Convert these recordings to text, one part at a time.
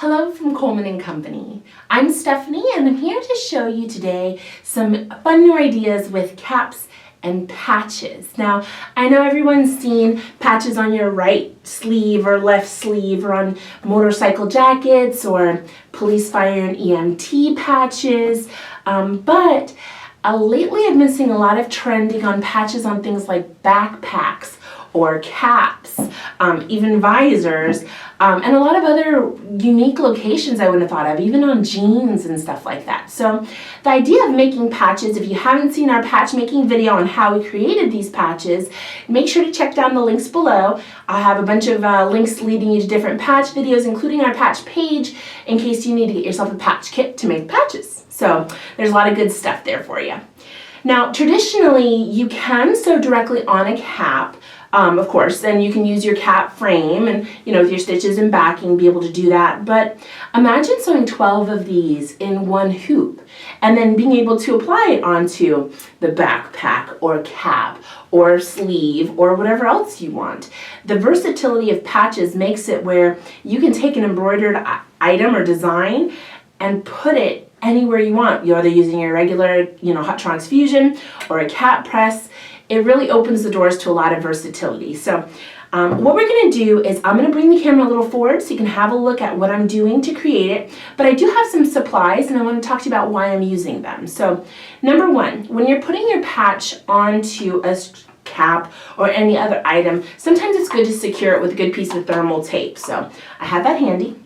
Hello from Coleman & Company. I'm Stephanie and I'm here to show you today some fun new ideas with caps and patches. Now, I know everyone's seen patches on your right sleeve or left sleeve or on motorcycle jackets or police, fire, and EMT patches, but lately I've been seeing a lot of trending on patches on things like backpacks or caps, even visors, and a lot of other unique locations I wouldn't have thought of, even on jeans and stuff like that. So the idea of making patches, if you haven't seen our patch making video on how we created these patches, make sure to check down the links below. I have a bunch of links leading you to different patch videos, including our patch page, in case you need to get yourself a patch kit to make patches. So there's a lot of good stuff there for you. Now, traditionally, you can sew directly on a cap, of course, and you can use your cap frame and, with your stitches and backing, be able to do that. But imagine sewing 12 of these in one hoop and then being able to apply it onto the backpack or cap or sleeve or whatever else you want. The versatility of patches makes it where you can take an embroidered item or design and put it anywhere you want. You're either using your regular, Hotronix Fusion or a cap press. It really opens the doors to a lot of versatility. So what we're going to do is I'm going to bring the camera a little forward so you can have a look at what I'm doing to create it. But I do have some supplies and I want to talk to you about why I'm using them. So number one, when you're putting your patch onto a cap or any other item, sometimes it's good to secure it with a good piece of thermal tape. So I have that handy.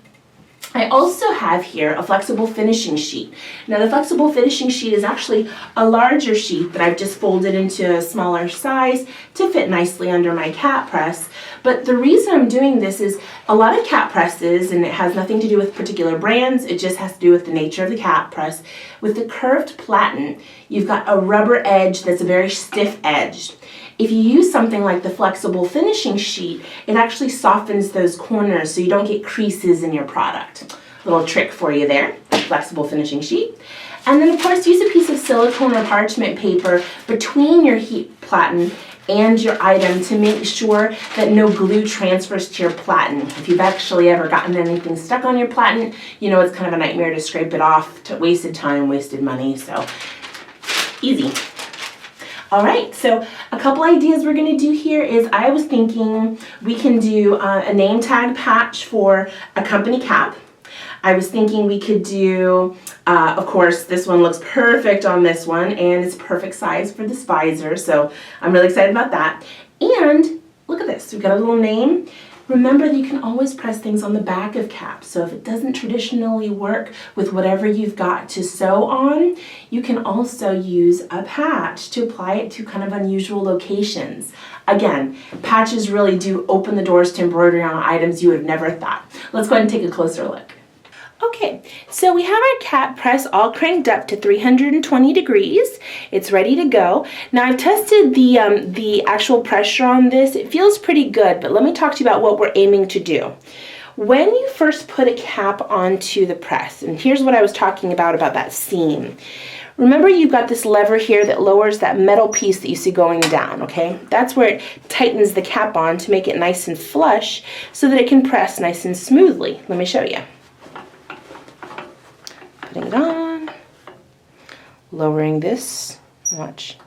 I also have here a flexible finishing sheet. Now the flexible finishing sheet is actually a larger sheet that I've just folded into a smaller size to fit nicely under my cap press. But the reason I'm doing this is a lot of cap presses, and it has nothing to do with particular brands, it just has to do with the nature of the cap press. With the curved platen, you've got a rubber edge that's a very stiff edge. If you use something like the flexible finishing sheet, it actually softens those corners so you don't get creases in your product. Little trick for you there, flexible finishing sheet. And then of course use a piece of silicone or parchment paper between your heat platen and your item to make sure that no glue transfers to your platen. If you've actually ever gotten anything stuck on your platen, it's kind of a nightmare to scrape it off, wasted time, wasted money, so easy. All right, so a couple ideas we're going to do here is I was thinking we can do a name tag patch for a company cap. I was thinking we could do, of course, this one looks perfect on this one and it's perfect size for this visor, so I'm really excited about that. And look at this, we've got a little name. Remember that you can always press things on the back of caps, so if it doesn't traditionally work with whatever you've got to sew on, you can also use a patch to apply it to kind of unusual locations. Again, patches really do open the doors to embroidery on items you would have never thought. Let's go ahead and take a closer look. Okay, so we have our cap press all cranked up to 320 degrees. It's ready to go. Now I've tested the actual pressure on this. It feels pretty good, but let me talk to you about what we're aiming to do. When you first put a cap onto the press, and here's what I was talking about that seam. Remember you've got this lever here that lowers that metal piece that you see going down, okay? That's where it tightens the cap on to make it nice and flush so that it can press nice and smoothly. Let me show you. Putting it on, lowering this, watch.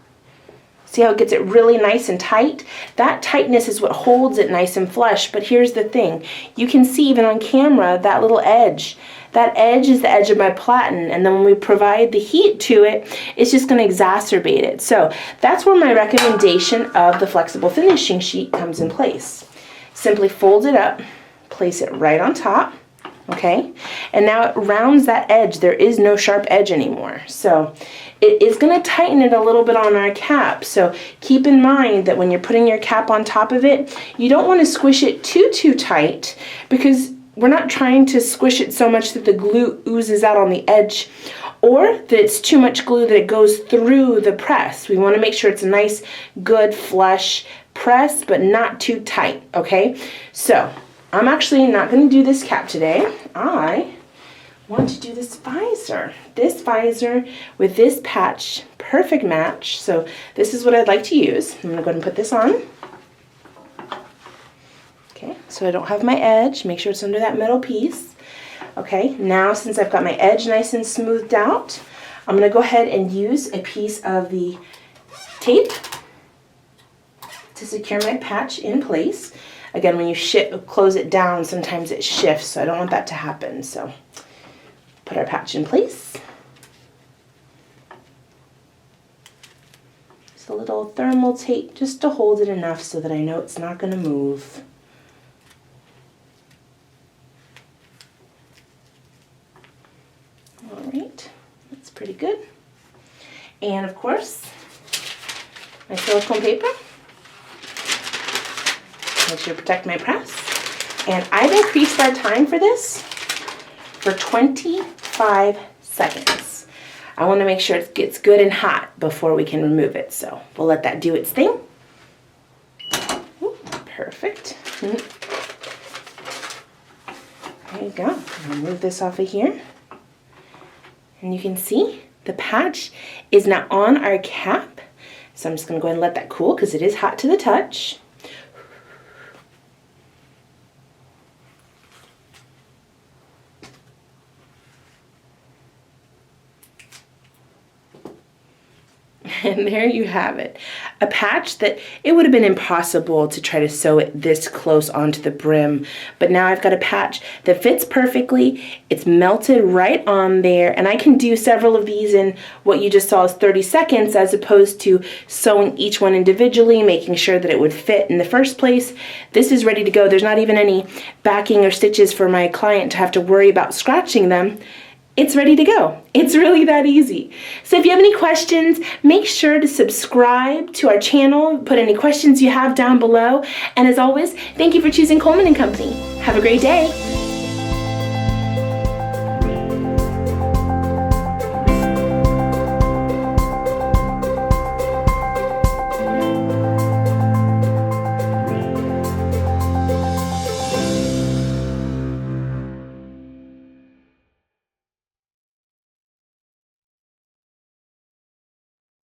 See how it gets it really nice and tight? That tightness is what holds it nice and flush, but here's the thing. You can see even on camera that little edge. That edge is the edge of my platen, and then when we provide the heat to it, it's just going to exacerbate it. So that's where my recommendation of the flexible finishing sheet comes in place. Simply fold it up, place it right on top. Okay, and now it rounds that edge. There is no sharp edge anymore. So it is going to tighten it a little bit on our cap. So keep in mind that when you're putting your cap on top of it, you don't want to squish it too tight because we're not trying to squish it so much that the glue oozes out on the edge or that it's too much glue that it goes through the press. We want to make sure it's a nice, good, flush press, but not too tight, okay? So I'm actually not going to do this cap today. I want to do this visor. This visor with this patch, perfect match. So this is what I'd like to use. I'm going to go ahead and put this on. Okay, so I don't have my edge. Make sure it's under that metal piece. Okay, now since I've got my edge nice and smoothed out, I'm going to go ahead and use a piece of the tape to secure my patch in place. Again, when you close it down, sometimes it shifts, so I don't want that to happen. So put our patch in place. Just a little thermal tape just to hold it enough so that I know it's not going to move. All right, that's pretty good. And of course, my silicone paper. Make sure to protect my press. And I've increased our time for this for 25 seconds. I want to make sure it gets good and hot before we can remove it. So we'll let that do its thing. Ooh, perfect. There you go. I'll move this off of here. And you can see the patch is now on our cap. So I'm just going to go ahead and let that cool because it is hot to the touch. And there you have it. A patch that it would have been impossible to try to sew it this close onto the brim. But now I've got a patch that fits perfectly. It's melted right on there. And I can do several of these in what you just saw is 30 seconds as opposed to sewing each one individually, making sure that it would fit in the first place. This is ready to go. There's not even any backing or stitches for my client to have to worry about scratching them. It's ready to go. It's really that easy. So if you have any questions, make sure to subscribe to our channel. Put any questions you have down below. And as always, thank you for choosing Coleman & Company. Have a great day.